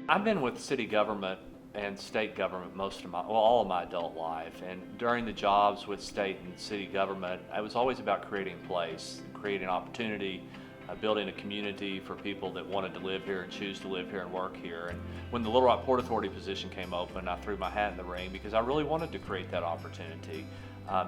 I've been with city government and state government all of my adult life. And during the jobs with state and city government, it was always about creating place, creating opportunity, building a community for people that wanted to live here and choose to live here and work here. And when the Little Rock Port Authority position came open, I threw my hat in the ring because I really wanted to create that opportunity,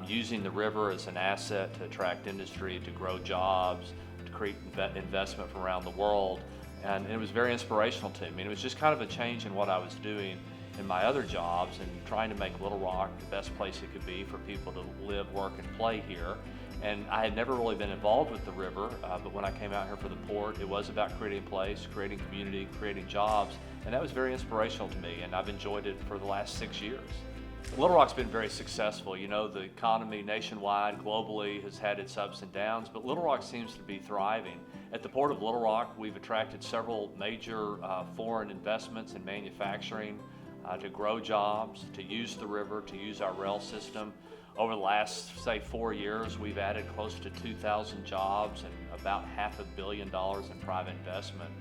using the river as an asset to attract industry, to grow jobs, to create investment from around the world. And it was very inspirational to me. And it was just kind of a change in what I was doing in my other jobs and trying to make Little Rock the best place it could be for people to live, work, and play here. And I had never really been involved with the river, but when I came out here for the port, it was about creating place, creating community, creating jobs, and that was very inspirational to me, and I've enjoyed it for the last 6 years. Little Rock's been very successful. You know, the economy nationwide, globally, has had its ups and downs, but Little Rock seems to be thriving. At the Port of Little Rock, we've attracted several major foreign investments in manufacturing to grow jobs, to use the river, to use our rail system. Over the last, say, 4 years, we've added close to 2,000 jobs and about $500 million in private investment.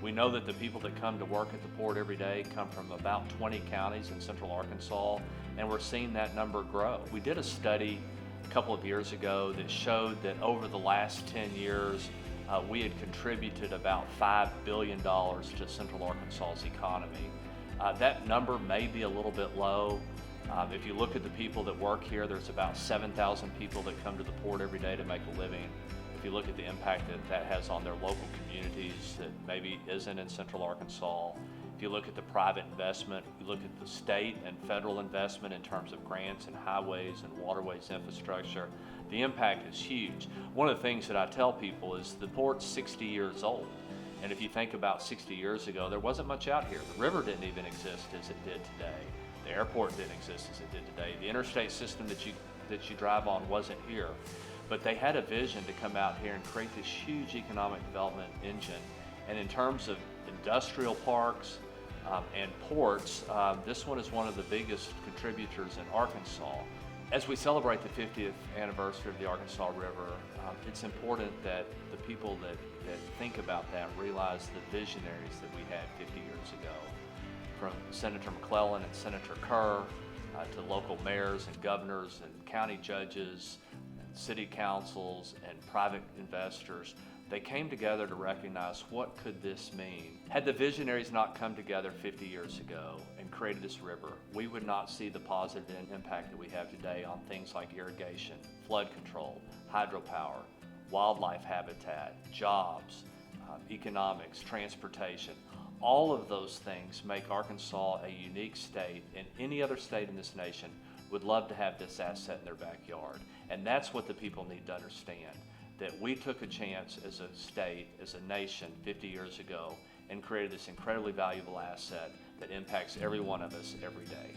We know that the people that come to work at the port every day come from about 20 counties in central Arkansas, and we're seeing that number grow. We did a study a couple of years ago that showed that over the last 10 years, we had contributed about $5 billion to central Arkansas's economy. That number may be a little bit low. If you look at the people that work here, there's about 7,000 people that come to the port every day to make a living. If you look at the impact that that has on their local communities that maybe isn't in central Arkansas, if you look at the private investment, you look at the state and federal investment in terms of grants and highways and waterways infrastructure, the impact is huge. One of the things that I tell people is the port's 60 years old. And if you think about 60 years ago, there wasn't much out here. The river didn't even exist as it did today. The airport didn't exist as it did today. The interstate system that you drive on wasn't here. But they had a vision to come out here and create this huge economic development engine. And in terms of industrial parks and ports, this one is one of the biggest contributors in Arkansas. As we celebrate the 50th anniversary of the Arkansas River, it's important that the people that think about that realize the visionaries that we had 50 years ago. From Senator McClellan and Senator Kerr to local mayors and governors and county judges, and city councils and private investors, they came together to recognize what could this mean. Had the visionaries not come together 50 years ago and created this river, we would not see the positive impact that we have today on things like irrigation, flood control, hydropower, wildlife habitat, jobs, economics, transportation. All of those things make Arkansas a unique state, and any other state in this nation would love to have this asset in their backyard. And that's what the people need to understand, that we took a chance as a state, as a nation 50 years ago and created this incredibly valuable asset that impacts every one of us every day.